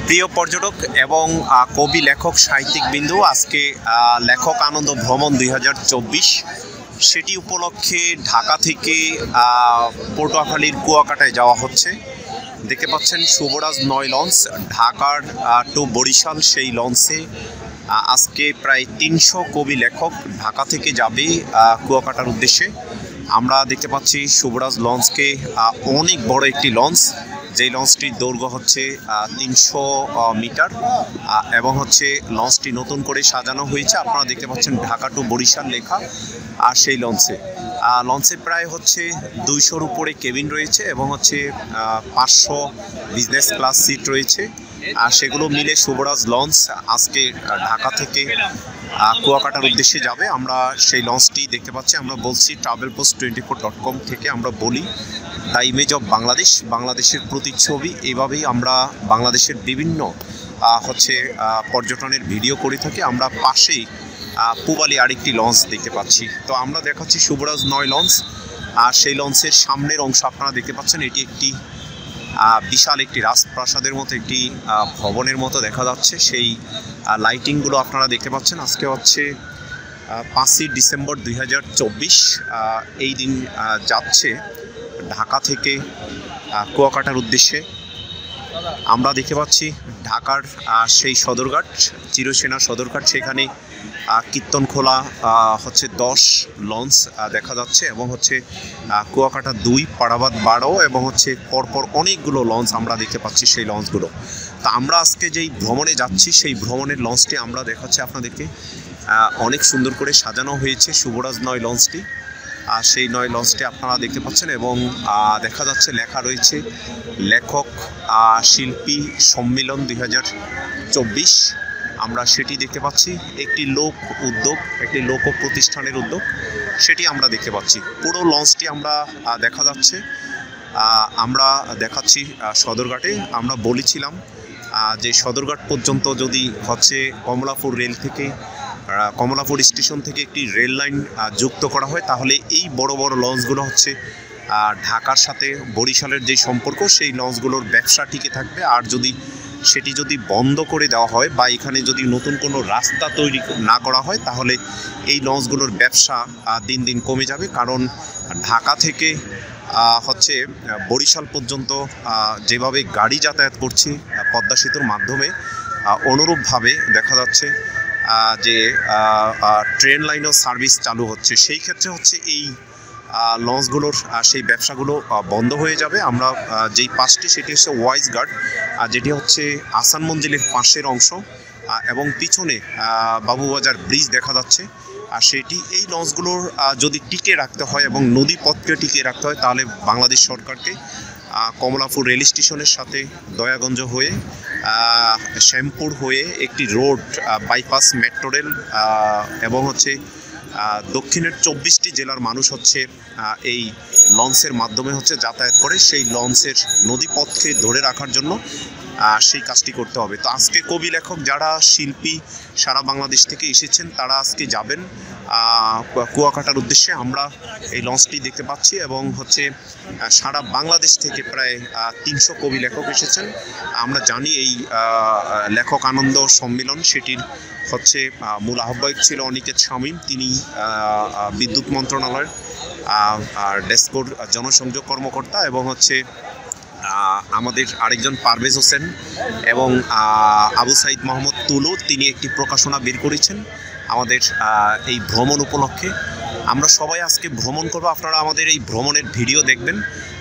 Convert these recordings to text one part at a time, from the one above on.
প্রিয় পর্যটক এবং কবি লেখক সাহিত্যিক বিন্দু, আজকে লেখক আনন্দ ভ্রমণ 2024 সেটি উপলক্ষে ঢাকা থেকে পটুয়াখালীর কুয়াকাটায় যাওয়া হচ্ছে। দেখতে পাচ্ছেন শুভরাজ 9 লঞ্চ ঢাকার টু বরিশাল। সেই লঞ্চে আজকে প্রায় 300 কবি লেখক ঢাকা থেকে যাবে কুয়াকাটার উদ্দেশ্যে। আমরা দেখতে পাচ্ছি শুভরাজ লঞ্চকে, অনেক বড় একটি লঞ্চ, যেই লঞ্চটির দৈর্ঘ্য হচ্ছে 300 মিটার এবং হচ্ছে লঞ্চটি নতুন করে সাজানো হয়েছে। আপনারা দেখতে পাচ্ছেন ঢাকা টু বরিশাল লেখা। আর সেই লঞ্চে প্রায় হচ্ছে 200-র উপরে কেবিন রয়েছে এবং হচ্ছে 500 বিজনেস ক্লাস সিট রয়েছে। আর সেগুলো মিলে শুভরাজ লঞ্চ আজকে ঢাকা থেকে কুয়াকাটার উদ্দেশ্যে যাবে। আমরা সেই লঞ্চটি দেখতে পাচ্ছি। আমরা বলছি travelpost24.com থেকে আমরা বলি দ্য ইমেজ অফ বাংলাদেশ, বাংলাদেশের প্রতিচ্ছবি। এইভাবেই আমরা বাংলাদেশের বিভিন্ন পর্যটনের ভিডিও করে থাকি। আমরা পাশেই পুবালি আরেকটি লঞ্চ দেখতে পাচ্ছি। তো আমরা দেখাচ্ছি শুভরাজ 9 লঞ্চ। আর সেই লঞ্চের সামনের অংশ আপনারা দেখতে পাচ্ছেন। এটি একটি বিশাল একটি রাজপ্রাসাদের মতো একটি ভবনের মতো দেখা যাচ্ছে। সেই লাইটিংগুলো আপনারা দেখতে পাচ্ছেন। আজকে হচ্ছে 5ই ডিসেম্বর 2024। এই দিন যাচ্ছে ঢাকা থেকে কুয়াকাটার উদ্দেশ্যে। আমরা দেখতে পাচ্ছি ঢাকার সেই সদরঘাট, চিরসেনা সদরঘাট, সেখানে কীর্তনখোলা 10 লঞ্চ দেখা যাচ্ছে এবং কুয়াকাটা 2, পাড়াবাদ 12 এবং পরপর অনেকগুলো লঞ্চ আমরা দেখতে পাচ্ছি সেই লঞ্চগুলো। তা আমরা আজকে যেই ভ্রমণে যাচ্ছি সেই ভ্রমণের লঞ্চটি আমরা দেখাচ্ছি আপনাদেরকে। অনেক সুন্দর করে সাজানো হয়েছে শুভরাজ 9 লঞ্চটি। আর সেই 9 লঞ্চটি আপনারা দেখতে পাচ্ছেন এবং দেখা যাচ্ছে লেখা রয়েছে লেখক শিল্পী সম্মেলন 2024। আমরা সেটি দেখতে পাচ্ছি। একটি লোক উদ্যোগ, একটি লোক প্রতিষ্ঠানের উদ্যোগ, সেটি আমরা দেখতে পাচ্ছি। পুরো লঞ্চটি আমরা দেখা যাচ্ছে। আমরা দেখাচ্ছি সদরঘাটে। আমরা বলেছিলাম যে সদরঘাট পর্যন্ত যদি কমলাপুর রেল থেকে, কমলাপুর স্টেশন থেকে একটি রেল লাইন যুক্ত করা হয়, তাহলে এই বড় বড় লঞ্চগুলো ঢাকার সাথে বরিশালের যে সম্পর্ক, সেই লঞ্চগুলোর ব্যবসা টিকে থাকবে। আর সেটি যদি বন্ধ করে দেওয়া হয় বা এখানে যদি নতুন কোনো রাস্তা তৈরি না করা হয়, তাহলে এই লঞ্চগুলোর ব্যবসা দিন দিন কমে যাবে। কারণ ঢাকা থেকে বরিশাল পর্যন্ত যেভাবে গাড়ি যাতায়াত করছে পদ্মা সেতুর মাধ্যমে, অনুরূপভাবে দেখা যাচ্ছে যে ট্রেন লাইনও সার্ভিস চালু হচ্ছে। সেই ক্ষেত্রে এই লঞ্চগুলোর সেই ব্যবসাগুলো বন্ধ হয়ে যাবে। আমরা যেই পাশটি, সেটি হচ্ছে ওয়াইজ গার্ড, যেটি আসান মঞ্জিলের পাশের অংশ এবং পিছনে বাবুবাজার ব্রিজ দেখা যাচ্ছে। আর এই লঞ্চগুলোর যদি টিকে রাখতে হয় এবং নদীপথকে টিকে রাখতে হয়, তাহলে বাংলাদেশ সরকারকে কমলাপুর রেল স্টেশনের সাথে দয়াগঞ্জ হয়ে শ্যামপুর হয়ে একটি রোড, বাইপাস, মেট্রো রেল এবং দক্ষিণের 24টি জেলার মানুষ এই লঞ্চের মাধ্যমে যাতায়াত করে। সেই লঞ্চের নদীপথকে ধরে রাখার জন্য সেই কাজটি করতে হবে। তো আজকে কবি লেখক যারা শিল্পী সারা বাংলাদেশ থেকে এসেছেন, তারা আজকে যাবেন কুয়াকাটার উদ্দেশ্যে। আমরা এই লঞ্চটি দেখতে পাচ্ছি এবং সারা বাংলাদেশ থেকে প্রায় 300 কবি লেখক এসেছেন। আমরা জানি এই লেখক আনন্দ সম্মেলন, সেটির মূল আহ্বায়ক ছিল অনিকেত শামীম। তিনি বিদ্যুৎ মন্ত্রণালয়ের ডেস্কোর জনসংযোগ কর্মকর্তা এবং আমাদের আরেকজন পারভেজ হোসেন এবং আবু সাইদ মোহাম্মদ তুলু, তিনি একটি প্রকাশনা বের করেছেন আমাদের এই ভ্রমণ উপলক্ষে। আমরা সবাই আজকে ভ্রমণ করব। আপনারা আমাদের এই ভ্রমণের ভিডিও দেখবেন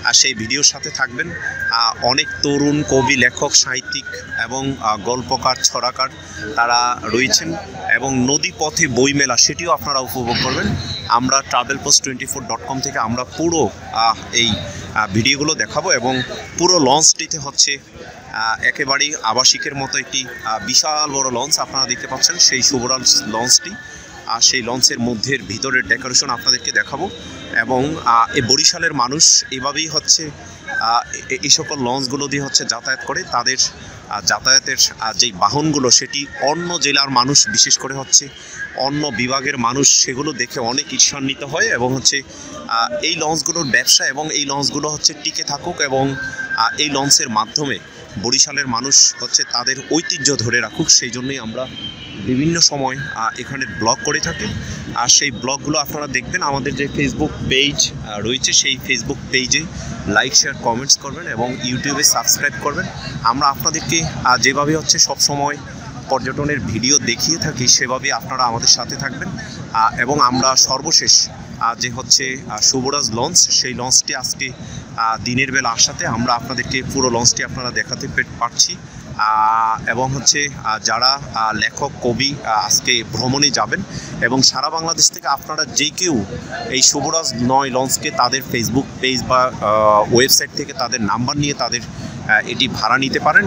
আর সেই ভিডিওর সাথে থাকবেন। অনেক তরুণ কবি লেখক সাহিত্যিক এবং গল্পকার, ছড়াকার তারা রয়েছেন এবং নদীপথে বইমেলা, সেটিও আপনারা উপভোগ করবেন। আমরা travelpost24.com থেকে আমরা পুরো এই ভিডিওগুলো দেখাবো এবং পুরো লঞ্চটিতে একেবারেই আবাসিকের মতো একটি বিশাল বড় লঞ্চ আপনারা দেখতে পাচ্ছেন, সেই শুভরাজ লঞ্চটি। আর সেই লঞ্চের ভিতরের ডেকোরেশন আপনাদেরকে দেখাবো এবং এই বরিশালের মানুষ এভাবেই এই সকল লঞ্চগুলো দিয়ে যাতায়াত করে। তাদের যাতায়াতের যেই বাহনগুলো, সেটি অন্য জেলার মানুষ, বিশেষ করে অন্য বিভাগের মানুষ, সেগুলো দেখে অনেক ঈর্ষান্বিত হয় এবং এই লঞ্চগুলোর ব্যবসা এবং এই লঞ্চগুলো টিকে থাকুক এবং এই লঞ্চের মাধ্যমে বরিশালের মানুষ হচ্ছে তাদের ঐতিহ্য ধরে রাখুক, সেই জন্যই আমরা বিভিন্ন সময় এখানে ব্লগ করে থাকি। আর সেই ব্লগগুলো আপনারা দেখবেন আমাদের যে ফেসবুক পেজ রয়েছে, সেই ফেসবুক পেজে লাইক শেয়ার কমেন্টস করবেন এবং ইউটিউবে সাবস্ক্রাইব করবেন। আমরা আপনাদেরকে যেভাবে হচ্ছে সবসময় পর্যটনের ভিডিও দেখিয়ে থাকি সেভাবে আপনারা আমাদের সাথে থাকবেন। এবং আমরা সর্বশেষ যে হচ্ছে শুভরাজ লঞ্চ, সেই লঞ্চটি আজকে দিনের বেলা আসাতে আমরা আপনাদেরকে পুরো লঞ্চটি আপনারা দেখাতে পারছি। এবং হচ্ছে যারা লেখক কবি আজকে ভ্রমণে যাবেন এবং সারা বাংলাদেশ থেকে আপনারা যে কেউ এই শুভরাজ 9 লঞ্চকে তাদের ফেসবুক পেজ বা ওয়েবসাইট থেকে তাদের নাম্বার নিয়ে তাদের এটি ভাড়া নিতে পারেন।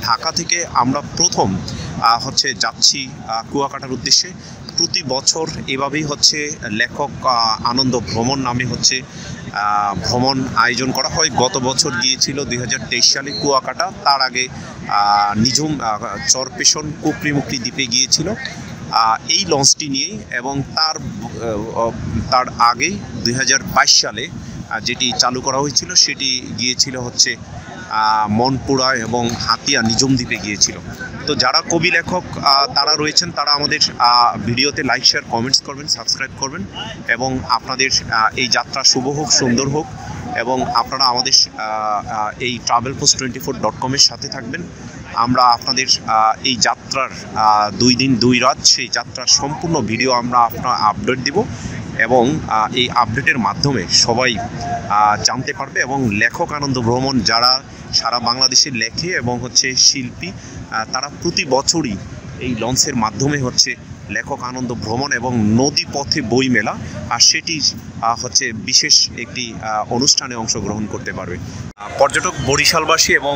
ঢাকা থেকে আমরা প্রথম হচ্ছে যাচ্ছি কুয়াকাটার উদ্দেশ্যে। প্রতি বছর এভাবেই হচ্ছে লেখক আনন্দ ভ্রমণ নামে হচ্ছে ভ্রমণ আয়োজন করা হয়। গত বছর গিয়েছিল 2023 সালে কুয়াকাটা, তার আগে নিঝুম চরপেশন কুকরিমুকরি দ্বীপে গিয়েছিল এই লঞ্চটি নিয়েই। এবং তার আগে 2022 সালে যেটি চালু করা হয়েছিল সেটি গিয়েছিল হচ্ছে মনপুরা এবং হাতিয়া নিঝুম দ্বীপে গিয়েছিল। তো যারা কবি লেখক তারা রয়েছেন তারা আমাদের ভিডিওতে লাইক শেয়ার কমেন্টস করবেন, সাবস্ক্রাইব করবেন এবং আপনাদের এই যাত্রা শুভ হোক, সুন্দর হোক এবং আপনারা আমাদের এই travelpost24.com এর সাথে থাকবেন। আমরা আপনাদের এই যাত্রার 2 দিন 2 রাত সেই যাত্রার সম্পূর্ণ ভিডিও আমরা আপডেট দিব এবং এই আপডেটের মাধ্যমে সবাই জানতে পারবে। এবং লেখক আনন্দ ভ্রমণ যারা সারা বাংলাদেশে লেখে এবং হচ্ছে শিল্পী, তারা প্রতি বছরই এই লঞ্চের মাধ্যমে হচ্ছে লেখক আনন্দ ভ্রমণ এবং নদী পথে বই মেলা আর সেটি হচ্ছে বিশেষ একটি অনুষ্ঠানে অংশগ্রহণ করতে পারবে। পর্যটক বরিশালবাসী এবং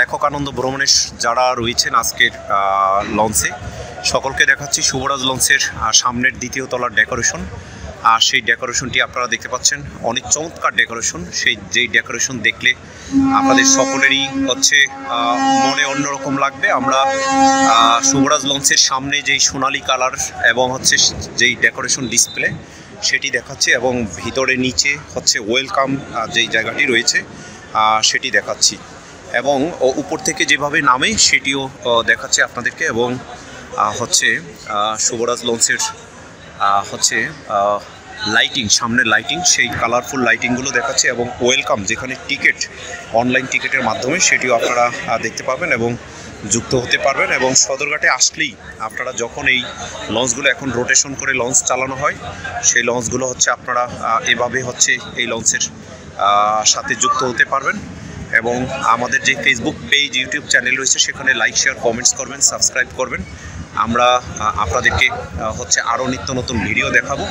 লেখক আনন্দ ভ্রমণের যারা রয়েছেন আজকের লঞ্চে, সকলকে দেখাচ্ছি শুভরাজ লঞ্চের সামনের 2য় তলার ডেকোরেশন। আর সেই ডেকোরেশনটি আপনারা দেখতে পাচ্ছেন, অনেক চমৎকার ডেকোরেশন। যেই ডেকোরেশন দেখলে আপনাদের সকলেরই হচ্ছে মনে অন্যরকম লাগবে। আমরা শুভরাজ লঞ্চের সামনে যেই সোনালী কালার এবং হচ্ছে যেই ডেকোরেশন ডিসপ্লে সেটি দেখাচ্ছি এবং ভিতরে নিচে হচ্ছে ওয়েলকাম যেই জায়গাটি রয়েছে সেটি দেখাচ্ছি এবং উপর থেকে যেভাবে নামে সেটিও দেখাচ্ছি আপনাদেরকে। এবং হচ্ছে শুভরাজ লঞ্চের হচ্ছে লাইটিং, সামনের লাইটিং, সেই কালারফুল লাইটিংগুলো দেখাচ্ছে এবং ওয়েলকাম যেখানে টিকিট অনলাইন টিকিটের মাধ্যমে সেটিও আপনারা দেখতে পাবেন এবং যুক্ত হতে পারবেন। এবং সদরঘাটে আসলেই আপনারা যখন এই লঞ্চগুলো এখন রোটেশন করে লঞ্চ চালানো হয়, সেই লঞ্চগুলো হচ্ছে আপনারা এভাবে হচ্ছে এই লঞ্চের সাথে যুক্ত হতে পারবেন। এবং আমাদের যে ফেসবুক পেজ, ইউটিউব চ্যানেল রয়েছে সেখানে লাইক শেয়ার কমেন্টস করবেন, সাবস্ক্রাইব করবেন। আমরা আপনাদেরকে হচ্ছে আরও নিত্য নতুন ভিডিও দেখাবো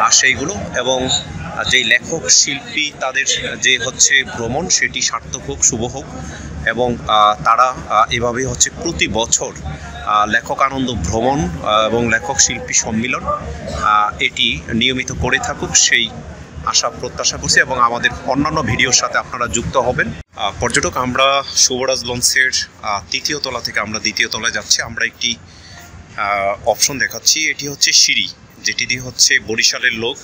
আর সেইগুলো এবং যেই লেখক শিল্পী তাদের যে হচ্ছে ভ্রমণ সেটি সার্থক হোক, শুভ হোক এবং তারা এভাবে হচ্ছে প্রতি বছর লেখক আনন্দ ভ্রমণ এবং লেখক শিল্পী সম্মিলন এটি নিয়মিত করে থাকুক, সেই আশা প্রত্যাশা করছি এবং আমাদের অন্যান্য ভিডিওর সাথে আপনারা যুক্ত হবেন। পর্যটক, আমরা শুভরাজ লঞ্চের 3য় তলা থেকে আমরা 2য় তলায় যাচ্ছি। আমরা একটি অপশন দেখাচ্ছি, এটি হচ্ছে সিঁড়ি, যেটি দিয়ে হচ্ছে বরিশালের লোক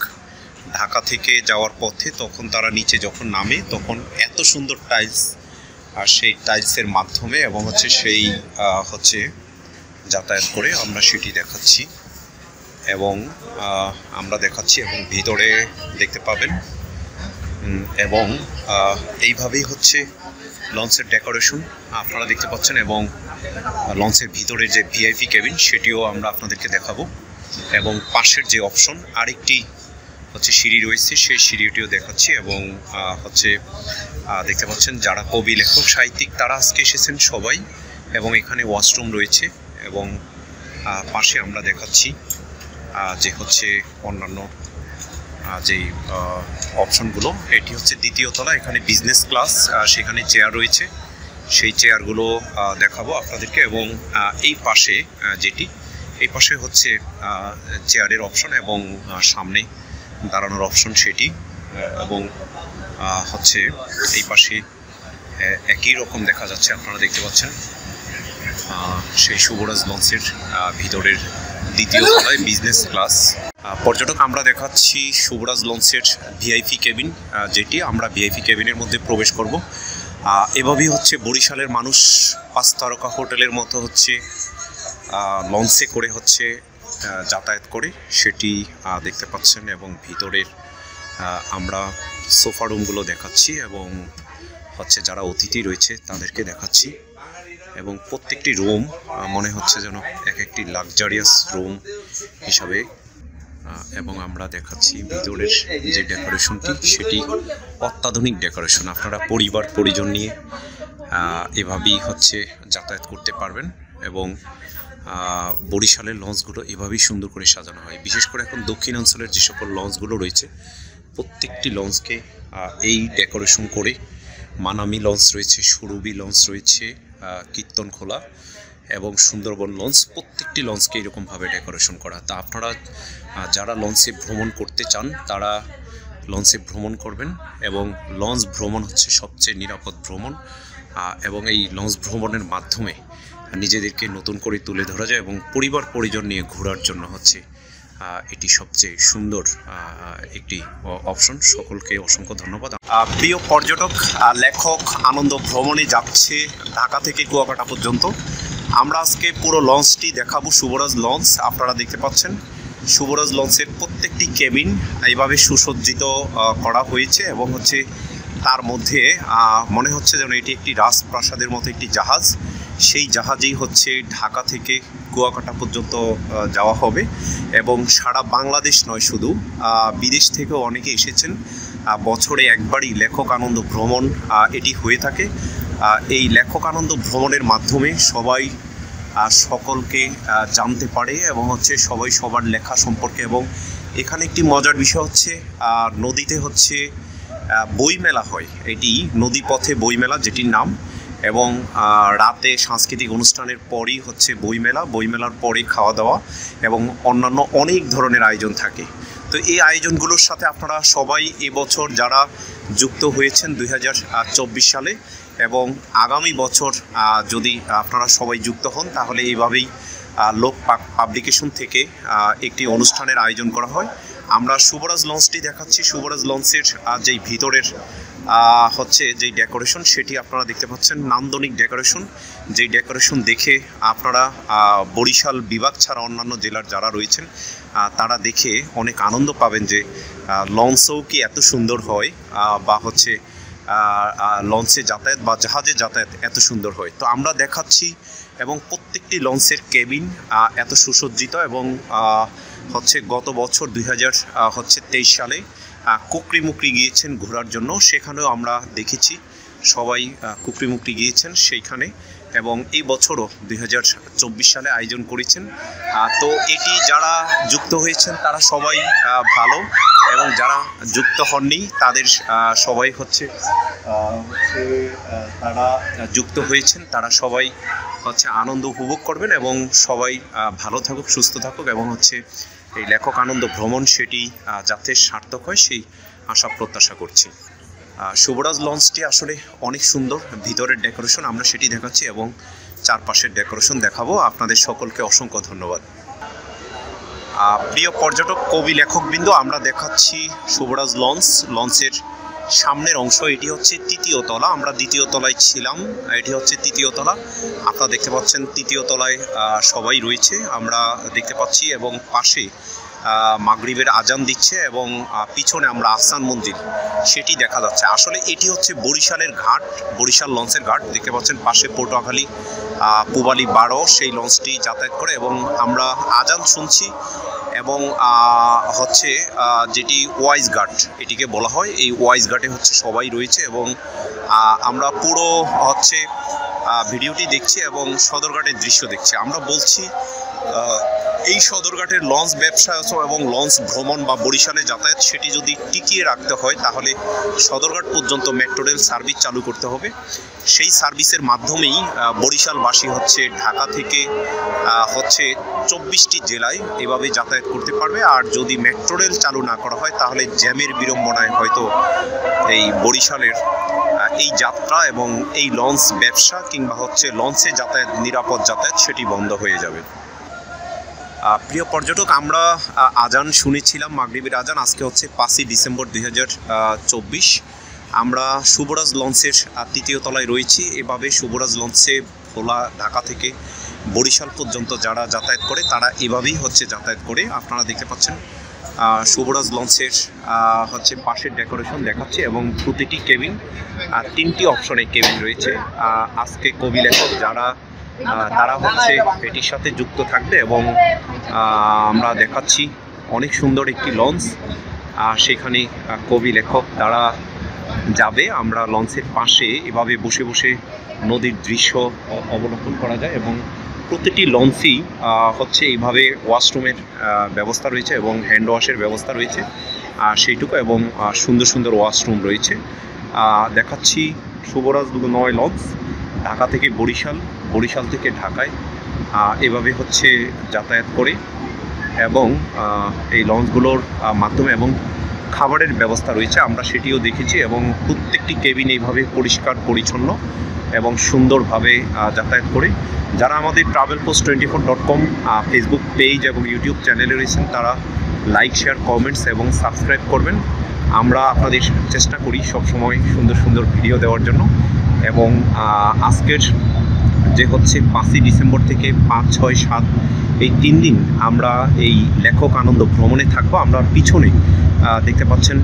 ঢাকা থেকে যাওয়ার পথে তখন তারা নিচে যখন নামে তখন এত সুন্দর টাইলস আর সেই টাইলসের মাধ্যমে এবং হচ্ছে সেই হচ্ছে যাতায়াত করে আমরা সেটি দেখাচ্ছি এবং আমরা দেখাচ্ছি এবং ভিতরে দেখতে পাবেন এবং এইভাবেই হচ্ছে লঞ্চের ডেকোরেশন আপনারা দেখতে পাচ্ছেন এবং লঞ্চের ভিতরে যে ভিআইপি কেবিন সেটিও আমরা আপনাদেরকে দেখাবো এবং পাশের যে অপশন আরেকটি হচ্ছে সিঁড়ি রয়েছে সেই সিঁড়িটিও দেখাচ্ছি এবং হচ্ছে দেখতে পাচ্ছেন যারা কবি লেখক সাহিত্যিক তারা আজকে এসেছেন সবাই এবং এখানে ওয়াশরুম রয়েছে এবং পাশে আমরা দেখাচ্ছি যে হচ্ছে অন্যান্য যেই অপশনগুলো। এটি হচ্ছে 2য় তলা, এখানে বিজনেস ক্লাস, সেখানে চেয়ার রয়েছে, সেই চেয়ারগুলো দেখাবো আপনাদেরকে এবং এই পাশে যেটি এই পাশে হচ্ছে চেয়ারের অপশন এবং সামনে দাঁড়ানোর অপশন সেটি এবং হচ্ছে এই পাশে একই রকম দেখা যাচ্ছে আপনারা দেখতে পাচ্ছেন সেই শুভরাজ লঞ্চের ভিতরের 2য় তলায় বিজনেস ক্লাস। পর্যটক, আমরা দেখাচ্ছি শুভরাজ লঞ্চের ভিআইপি কেবিন, যেটি আমরা ভিআইপি কেবিনের মধ্যে প্রবেশ করব। এভাবেই হচ্ছে বরিশালের মানুষ 5 তারকা হোটেলের মতো হচ্ছে লঞ্চে করে হচ্ছে যাতায়াত করে, সেটি দেখতে পাচ্ছেন। এবং ভিতরের আমরা সোফা রুমগুলো দেখাচ্ছি এবং হচ্ছে যারা অতিথি রয়েছে তাদেরকে দেখাচ্ছি। এবং প্রত্যেকটি রুম মনে হচ্ছে যেন এক একটি লাক্সারিয়াস রুম হিসাবে। এবং আমরা দেখাচ্ছি ভিতরের যে ডেকোরেশনটি, সেটি অত্যাধুনিক ডেকোরেশন। আপনারা পরিবার পরিজন নিয়ে এভাবেই হচ্ছে যাতায়াত করতে পারবেন। এবং বরিশালের লঞ্চগুলো এভাবেই সুন্দর করে সাজানো হয়। বিশেষ করে এখন দক্ষিণাঞ্চলের যে সকল লঞ্চগুলো রয়েছে প্রত্যেকটি লঞ্চকে এই ডেকোরেশন করে, মানামি লঞ্চ রয়েছে, সুরভি লঞ্চ রয়েছে, কীর্তনখোলা এবং সুন্দরবন লঞ্চ, প্রত্যেকটি লঞ্চকে এরকমভাবে ডেকোরেশন করা। তা আপনারা যারা লঞ্চে ভ্রমণ করতে চান তারা লঞ্চে ভ্রমণ করবেন। এবং লঞ্চ ভ্রমণ হচ্ছে সবচেয়ে নিরাপদ ভ্রমণ। এবং এই লঞ্চ ভ্রমণের মাধ্যমে নিজেদেরকে নতুন করে তুলে ধরা যায় এবং পরিবার পরিজন নিয়ে ঘোরার জন্য হচ্ছে এটি সবচেয়ে সুন্দর একটি অপশন। সকলকে অসংখ্য ধন্যবাদ। প্রিয় পর্যটক, লেখক আনন্দ ভ্রমণে যাচ্ছে ঢাকা থেকে কুয়াকাটা পর্যন্ত। আমরা আজকে পুরো লঞ্চটি দেখাবো, শুভরাজ লঞ্চ। আপনারা দেখতে পাচ্ছেন শুভরাজ লঞ্চের প্রত্যেকটি কেবিন এইভাবে সুসজ্জিত করা হয়েছে এবং হচ্ছে তার মধ্যে মনে হচ্ছে যেন এটি একটি রাজপ্রাসাদের মতো একটি জাহাজ। সেই জাহাজেই হচ্ছে ঢাকা থেকে কুয়াকাটা পর্যন্ত যাওয়া হবে। এবং সারা বাংলাদেশ নয়, শুধু বিদেশ থেকেও অনেকে এসেছেন। বছরে একবারই লেখক আনন্দ ভ্রমণ এটি হয়ে থাকে। এই লেখক আনন্দ ভ্রমণের মাধ্যমে সবাই সকলকে জানতে পারে এবং হচ্ছে সবাই সবার লেখা সম্পর্কে। এবং এখানে একটি মজার বিষয় হচ্ছে নদীতে হচ্ছে বইমেলা হয়, এটি নদীপথে বইমেলা যেটির নাম। এবং রাতে সাংস্কৃতিক অনুষ্ঠানের পরই হচ্ছে বইমেলার পরে খাওয়া দাওয়া এবং অন্যান্য অনেক ধরনের আয়োজন থাকে। তো এই আয়োজনগুলোর সাথে আপনারা সবাই এবছর যারা যুক্ত হয়েছেন 2024 সালে এবং আগামী বছর যদি আপনারা সবাই যুক্ত হন, তাহলে এইভাবেই লোক পাবলিকেশন থেকে একটি অনুষ্ঠানের আয়োজন করা হয়। আমরা শুভরাজ লঞ্চটি দেখাচ্ছি। শুভরাজ লঞ্চের যেই ভিতরের হচ্ছে যেই ডেকোরেশন, সেটি আপনারা দেখতে পাচ্ছেন, নান্দনিক ডেকোরেশন। যেই ডেকোরেশন দেখে আপনারা বরিশাল বিভাগ ছাড়া অন্যান্য জেলার যারা রয়েছেন তারা দেখে অনেক আনন্দ পাবেন যে লঞ্চও কি এত সুন্দর হয়, বা হচ্ছে লঞ্চে যাতায়াত বা জাহাজে যাতায়াত এত সুন্দর হয়। তো আমরা দেখাচ্ছি এবং প্রত্যেকটি লঞ্চের কেবিন এত সুসজ্জিত। এবং হচ্ছে গত বছর 2023 সালে কুকরিমুকরি গিয়েছেন ঘোরার জন্য, সেখানেও আমরা দেখেছি সবাই কুকরিমুকরি গিয়েছেন সেইখানে। এবং এই বছরও 2024 সালে আয়োজন করেছেন। তো এটি যারা যুক্ত হয়েছেন তারা সবাই ভালো, এবং যারা যুক্ত হননি তাদের সবাই হচ্ছে তারা যুক্ত হয়েছেন তারা সবাই হচ্ছে আনন্দ উপভোগ করবেন এবং সবাই ভালো থাকুক, সুস্থ থাকুক। এবং হচ্ছে এই লেখক আনন্দ ভ্রমণ সেটি যাতে সার্থক হয় সেই আশা প্রত্যাশা করছি। শুভরাজ লঞ্চটি আসলে অনেক সুন্দর, ভিতরের ডেকোরেশন আমরা সেটি দেখাচ্ছি এবং চারপাশের ডেকোরেশন দেখাবো। আপনাদের সকলকে অসংখ্য ধন্যবাদ। প্রিয় পর্যটক, কবি, লেখকবৃন্দ, আমরা দেখাচ্ছি শুভরাজ লঞ্চের সামনের অংশ। এটি হচ্ছে 3য় তলা। আমরা 2য় তলায় ছিলাম, এটি হচ্ছে 3য় তলা। আপনারা দেখতে পাচ্ছেন 3য় তলায় সবাই রয়েছে আমরা দেখতে পাচ্ছি। এবং পাশে মাগরিবের আজান দিচ্ছে এবং পিছনে আমরা আহসান মন্দির সেটি দেখা যাচ্ছে। আসলে এটি হচ্ছে বরিশালের ঘাট, বরিশাল লঞ্চের ঘাট। দেখতে পাচ্ছেন পাশে পটুয়াখালী পুবালি 12 সেই লঞ্চটি যাতায়াত করে এবং আমরা আজান শুনছি। এবং হচ্ছে যেটি ওয়াইজ ঘাট এটিকে বলা হয়, এই ওয়াইজ ঘাটে হচ্ছে সবাই রয়েছে। এবং আমরা পুরো হচ্ছে ভিডিওটি দেখছি এবং সদরঘাটের দৃশ্য দেখছি। আমরা বলছি এই সদরঘাটের লঞ্চ ব্যবসা এবং লঞ্চ ভ্রমণ বা বরিশালে যাতায়াত সেটি যদি টিকিয়ে রাখতে হয় তাহলে সদরঘাট পর্যন্ত মেট্রো রেল সার্ভিস চালু করতে হবে। সেই সার্ভিসের মাধ্যমেই বরিশালবাসী হচ্ছে ঢাকা থেকে হচ্ছে 24টি জেলায় এভাবে যাতায়াত করতে পারবে। আর যদি মেট্রো রেল চালু না করা হয় তাহলে জ্যামের বিড়ম্বনায় হয়তো এই বরিশালের এই যাত্রা এবং এই লঞ্চ ব্যবসা কিংবা হচ্ছে লঞ্চে যাতায়াত, নিরাপদ যাতায়াত সেটি বন্ধ হয়ে যাবে। প্রিয় পর্যটক, আমরা আজান শুনেছিলাম, মাগরিবের আজান। আজকে হচ্ছে 5ই ডিসেম্বর 2024। আমরা শুভরাজ লঞ্চের তৃতীয় তলায় রয়েছি। এভাবে শুভরাজ লঞ্চে ভোলা ঢাকা থেকে বরিশাল পর্যন্ত যারা যাতায়াত করে তারা এভাবেই হচ্ছে যাতায়াত করে। আপনারা দেখতে পাচ্ছেন শুভরাজ লঞ্চের হচ্ছে পাশের ডেকোরেশন দেখাচ্ছে এবং প্রতিটি কেবিন 3টি অপশনে কেবিন রয়েছে। আজকে কবি লেখক যারা তারা হচ্ছে এটির সাথে যুক্ত থাকবে এবং আমরা দেখাচ্ছি অনেক সুন্দর একটি লঞ্চ। সেখানে কবি লেখক তারা যাবে। আমরা লঞ্চের পাশে এভাবে বসে বসে নদীর দৃশ্য অবলোকন করা যায় এবং প্রতিটি লঞ্চই হচ্ছে এইভাবে ওয়াশরুমের ব্যবস্থা রয়েছে এবং হ্যান্ড ওয়াশের ব্যবস্থা রয়েছে সেইটুকু, এবং সুন্দর সুন্দর ওয়াশরুম রয়েছে। দেখাচ্ছি শুভরাজ 9 লঞ্চ ঢাকা থেকে বরিশাল, বরিশাল থেকে ঢাকায় এভাবে হচ্ছে যাতায়াত করে এবং এই লঞ্চগুলোর মাধ্যমে এবং খাবারের ব্যবস্থা রয়েছে, আমরা সেটিও দেখেছি। এবং প্রত্যেকটি কেবিন এইভাবে পরিষ্কার পরিচ্ছন্ন এবং সুন্দরভাবে যাতায়াত করে। যারা আমাদের travelpost24.com ফেসবুক পেজ এবং ইউটিউব চ্যানেলে রয়েছেন তারা লাইক, শেয়ার, কমেন্টস এবং সাবস্ক্রাইব করবেন। আমরা আপনাদের চেষ্টা করি সবসময় সুন্দর সুন্দর ভিডিও দেওয়ার জন্য। এবং আজকের যে হচ্ছে 5ই ডিসেম্বর থেকে 5, 6, 7 এই 3 দিন আমরা এই লেখক আনন্দ ভ্রমণে থাকবো। আমরা পিছনে দেখতে পাচ্ছেন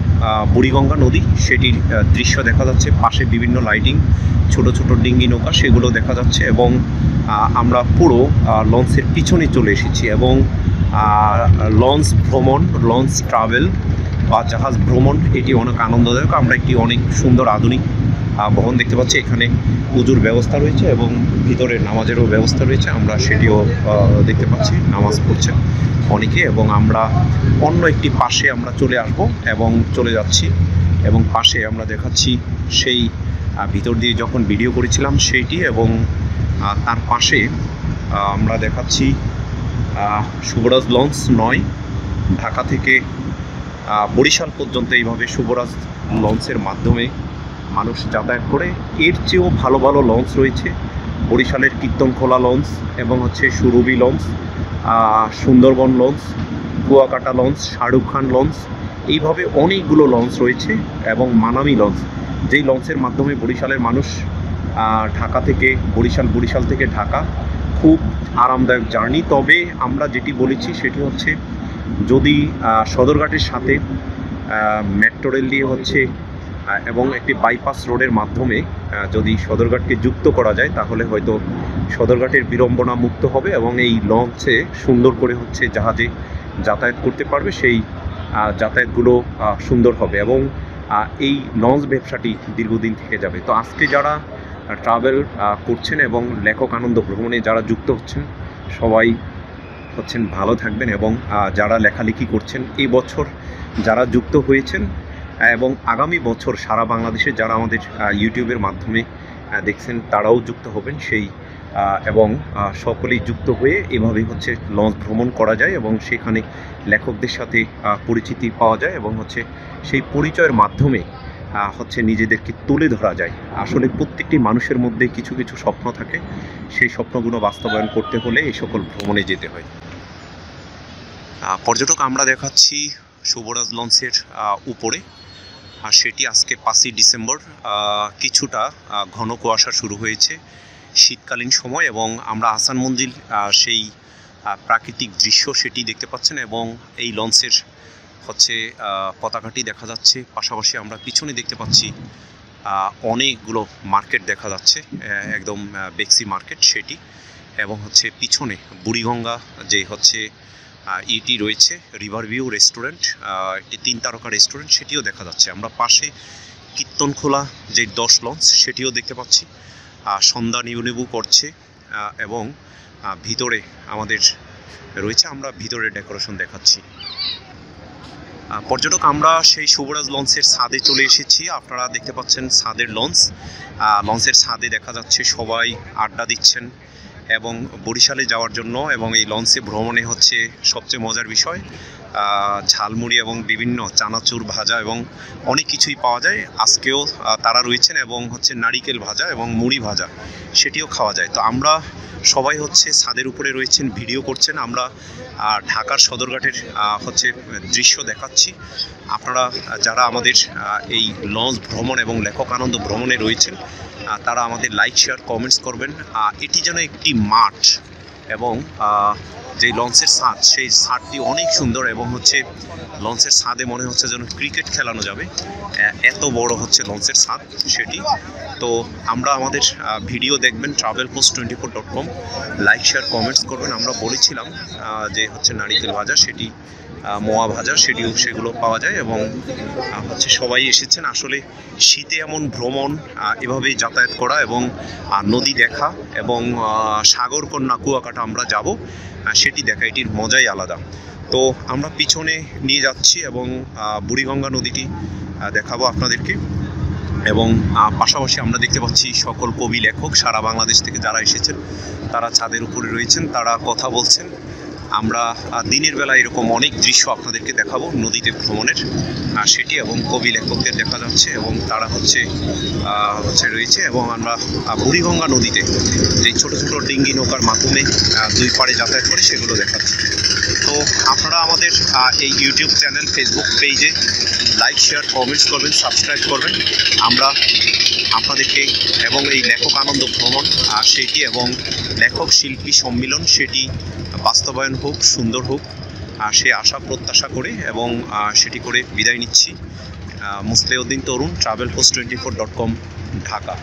বুড়িগঙ্গা নদী, সেটির দৃশ্য দেখা যাচ্ছে। পাশে বিভিন্ন লাইটিং, ছোট ছোট ডিঙ্গি নৌকা সেগুলো দেখা যাচ্ছে এবং আমরা পুরো লঞ্চের পিছনে চলে এসেছি। এবং লঞ্চ ভ্রমণ, লঞ্চ ট্রাভেল বা জাহাজ ভ্রমণ এটি অনেক আনন্দদায়ক। আমরা একটি অনেক সুন্দর আধুনিক ভবন দেখতে পাচ্ছি। এখানে উজুর ব্যবস্থা রয়েছে এবং ভিতরে নামাজেরও ব্যবস্থা রয়েছে, আমরা সেটিও দেখতে পাচ্ছি। নামাজ পড়ছে অনেকে এবং আমরা অন্য একটি পাশে আমরা চলে আসব এবং চলে যাচ্ছি। এবং পাশে আমরা দেখাচ্ছি সেই ভিতর দিয়ে যখন ভিডিও করেছিলাম সেইটি, এবং তার পাশে আমরা দেখাচ্ছি শুভরাজ লঞ্চ 9 ঢাকা থেকে বরিশাল পর্যন্ত এইভাবে শুভরাজ লঞ্চের মাধ্যমে মানুষ যাতায়াত করে। এর চেয়েও ভালো ভালো লঞ্চ রয়েছে। বরিশালের কীর্তনখোলা লঞ্চ এবং হচ্ছে Surabhi launch, Sundarban launch, Kuakata launch, Shahrukh Khan launch, এইভাবে অনেকগুলো লঞ্চ রয়েছে। এবং মানামি লঞ্চ, যেই লঞ্চের মাধ্যমে বরিশালের মানুষ ঢাকা থেকে বরিশাল, বরিশাল থেকে ঢাকা, খুব আরামদায়ক জার্নি। তবে আমরা যেটি বলেছি সেটি হচ্ছে যদি সদরঘাটের সাথে মেট্রো রেল দিয়ে হচ্ছে এবং একটি বাইপাস রোডের মাধ্যমে যদি সদরঘাটকে যুক্ত করা যায় তাহলে হয়তো সদরঘাটের বিড়ম্বনা মুক্ত হবে এবং এই লঞ্চে সুন্দর করে হচ্ছে জাহাজে যাতায়াত করতে পারবে। সেই যাতায়াতগুলো সুন্দর হবে এবং এই লঞ্চ ব্যবসাটি দীর্ঘদিন থেকে যাবে। তো আজকে যারা ট্রাভেল করছেন এবং লেখক আনন্দ ভ্রমণে যারা যুক্ত হচ্ছেন সবাই হচ্ছেন ভালো থাকবেন। এবং যারা লেখালেখি করছেন এই বছর যারা যুক্ত হয়েছেন এবং আগামী বছর সারা বাংলাদেশে যারা আমাদের ইউটিউবের মাধ্যমে দেখছেন তারাও যুক্ত হবেন সেই এবং সকলেই যুক্ত হয়ে এভাবে হচ্ছে লঞ্চ ভ্রমণ করা যায় এবং সেখানে লেখকদের সাথে পরিচিতি পাওয়া যায় এবং হচ্ছে সেই পরিচয়ের মাধ্যমে হচ্ছে নিজেদেরকে তুলে ধরা যায়। আসলে প্রত্যেকটি মানুষের মধ্যে কিছু কিছু স্বপ্ন থাকে, সেই স্বপ্নগুলো বাস্তবায়ন করতে হলে এই সকল ভ্রমণে যেতে হয়। পর্যটক আমরা দেখাচ্ছি শুভরাজ লঞ্চের উপরে, আর সেটি আজকে 5ই ডিসেম্বর। কিছুটা ঘন কুয়াশা শুরু হয়েছে শীতকালীন সময় এবং আমরা আহসান মঞ্জিল সেই প্রাকৃতিক দৃশ্য সেটি দেখতে পাচ্ছেন এবং এই লঞ্চের হচ্ছে পতাকাটি দেখা যাচ্ছে। পাশাপাশি আমরা পিছনে দেখতে পাচ্ছি অনেকগুলো মার্কেট দেখা যাচ্ছে, একদম বেক্সি মার্কেট সেটি, এবং হচ্ছে পিছনে বুড়িগঙ্গা যে হচ্ছে ইটি রয়েছে, রিভার ভিউ রেস্টুরেন্ট, একটি 3 তারকা রেস্টুরেন্ট সেটিও দেখা যাচ্ছে। আমরা পাশে কীর্তনখোলা যে 10 লঞ্চ সেটিও দেখতে পাচ্ছি, সন্ধ্যা নিবু নিবু করছে এবং ভিতরে আমাদের রয়েছে, আমরা ভিতরে ডেকোরেশন দেখাচ্ছি। পর্যটক আমরা সেই শুভরাজ লঞ্চের ছাদে চলে এসেছি। আপনারা দেখতে পাচ্ছেন ছাদের লঞ্চ, লঞ্চের ছাদে দেখা যাচ্ছে সবাই আড্ডা দিচ্ছেন এবং বরিশালে যাওয়ার জন্য। এবং এই লঞ্চে ভ্রমণে হচ্ছে সবচেয়ে মজার বিষয় ঝালমুড়ি এবং বিভিন্ন চানাচুর ভাজা এবং অনেক কিছুই পাওয়া যায়। আজকেও তারা রয়েছেন এবং হচ্ছে নারিকেল ভাজা এবং মুড়ি ভাজা সেটিও খাওয়া যায়। তো আমরা সবাই হচ্ছে ছাদের উপরে রয়েছেন, ভিডিও করছেন। আমরা ঢাকার সদরঘাটের হচ্ছে দৃশ্য দেখাচ্ছি। আপনারা যারা আমাদের এই লঞ্চ ভ্রমণ এবং লেখক আনন্দ ভ্রমণে রয়েছেন তারা আমাদের লাইক শেয়ার কমেন্টস করবেন। এটি যেন একটি মাঠ এবং যে লঞ্চের ছাদ, সেই ছাদটি অনেক সুন্দর এবং হচ্ছে লঞ্চের ছাদে মনে হচ্ছে যেন ক্রিকেট খেলানো যাবে, এত বড় হচ্ছে লঞ্চের ছাদ সেটি। তো আমরা আমাদের ভিডিও দেখবেন travelpost24.com, লাইক শেয়ার কমেন্টস করবেন। আমরা বলেছিলাম যে হচ্ছে নারিকেল ভাজা, সেটি মোয়া ভাজা, সেগুলো পাওয়া যায় এবং হচ্ছে সবাই এসেছেন। আসলে শীতে এমন ভ্রমণ, এভাবেই যাতায়াত করা এবং নদী দেখা এবং সাগরকন্যা কুয়াকাটা আমরা যাব, সেটি দেখা, এটির মজাই আলাদা। তো আমরা পিছনে নিয়ে যাচ্ছি এবং বুড়িগঙ্গা নদীটি দেখাবো আপনাদেরকে। এবং পাশাপাশি আমরা দেখতে পাচ্ছি সকল কবি লেখক সারা বাংলাদেশ থেকে যারা এসেছেন তারা ছাদের উপরে রয়েছেন, তারা কথা বলছেন। আমরা দিনের বেলা এরকম অনেক দৃশ্য আপনাদেরকে দেখাবো নদীতে ভ্রমণের, সেটি এবং কবি লেখকদের দেখা যাচ্ছে এবং তারা হচ্ছে রয়েছে। এবং আমরা বুড়িগঙ্গা নদীতে যে ছোট ছোট ডিঙ্গি নৌকার মাধ্যমে দুই পাড়ে যাতায়াত করে সেগুলো দেখাচ্ছি। তো আপনারা আমাদের এই ইউটিউব চ্যানেল, ফেসবুক পেজে লাইক শেয়ার কমেন্টস করবেন, সাবস্ক্রাইব করবেন। আমরা আপনাদেরকে এবং এই লেখক আনন্দ ভ্রমণ সেটি এবং লেখক শিল্পী সম্মিলন সেটি বাস্তবায়ন হোক, সুন্দর হোক, সে আশা প্রত্যাশা করে এবং সেটি করে বিদায় নিচ্ছি। মুসলিউদ্দিন তরুণ, travelpost24.com, ঢাকা।